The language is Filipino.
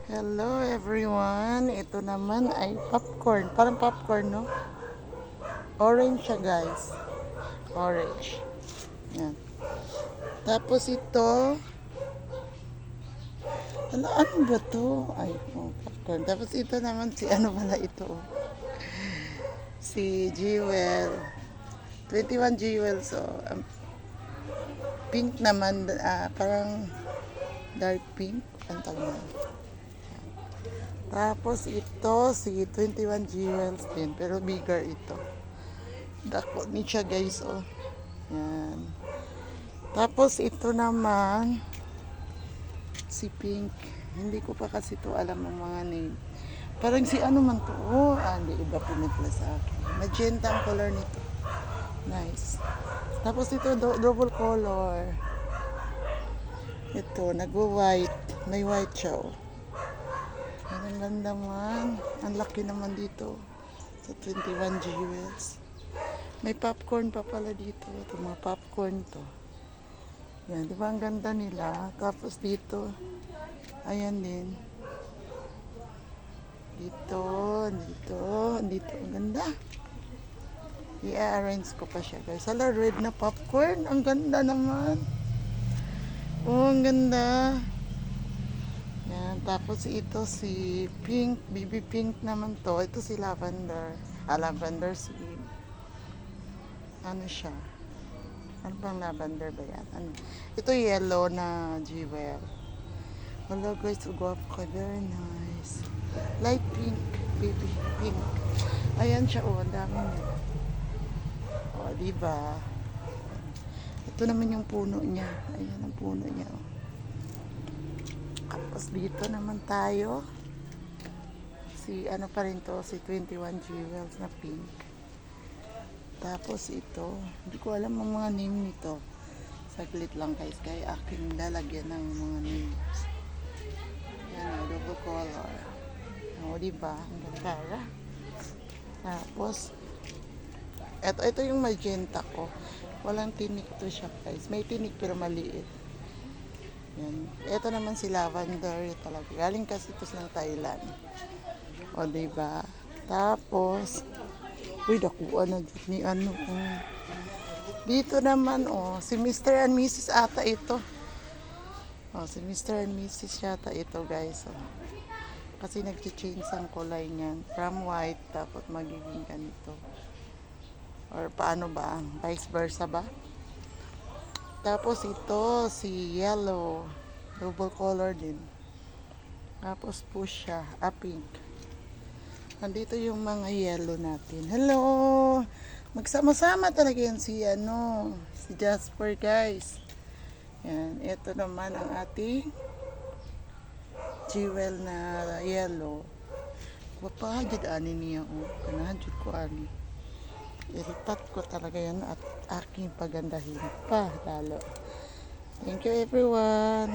Hello everyone. Ito naman ay popcorn. Parang popcorn, no? Orange siya, guys. Orange. Yan. Tapos ito, ano ba to? Ay, popcorn. Tapos ito naman si ano pala ito? Si Jewel. 21 Jewel. So, pink naman. Parang dark pink. Ang tawag na. Tapos ito, si 21 Jewels din. Pero bigger ito. Dako ni siya, guys, oh. Yan. Tapos ito naman, si pink. Hindi ko pa kasi to alam ang mga name. Parang si ano man to. Oh, hindi iba pinitla sa akin. Magenta ang color nito. Nice. Tapos ito, double color. Ito, nagwa-white. May white siya, oh. Ang ganda man. Ang laki naman dito. Sa 21 jewels. May popcorn pa pala dito. Ito, mga popcorn to. Yan, di ba ang ganda nila? Tapos dito, ayan din. Dito, dito. Ang ganda. I-arrange ko pa siya, guys. Hala, red na popcorn. Ang ganda naman. Oh, ang ganda. Yan, tapos ito si pink, baby pink naman to. Ito si lavender. Lavender si ano siya? Ano bang lavender ba yan? Ano? Ito yellow na jewel. Hello guys, guwapo ka. Very nice. Light pink, baby pink. Ayan siya, oh. Ang dami niya. Oh, diba? Ito naman yung puno niya. Ayan ang puno niya, oh. Tapos dito naman tayo. Si ano pa rin to, si 21 jewels na pink. Tapos ito, hindi ko alam ang mga name nito. Saglit lang, guys, kaya aking lalagyan ng mga names. Yan, double color. O, diba? Ang ganda. Tapos, ito yung magenta ko. Walang tinik to siya, guys. May tinik pero maliit. Yan. Ito naman si lavender talaga. Galing kasi ito ng Thailand. O, diba? Tapos, uy, nakuha na dito ni ano. Oh. Dito naman, oh, si Mr. and Mrs. ata ito. Oh, si Mr. and Mrs. yata ito, guys. Oh. Kasi nag-change ang kulay niyan. From white, tapos magiging ganito. Or paano ba? Vice versa ba? Tapos ito, si yellow. Double color din. Tapos po siya, pink. Nandito yung mga yellow natin. Hello! Magsama-sama talaga yan si Jasper, guys. Yan, ito naman ang ating jewel na yellow. Wapahagid ani niya, oh. Kanahadjud ko ani. Ilipat ko talaga yan at aking pagandahin pa lalo. Thank you everyone.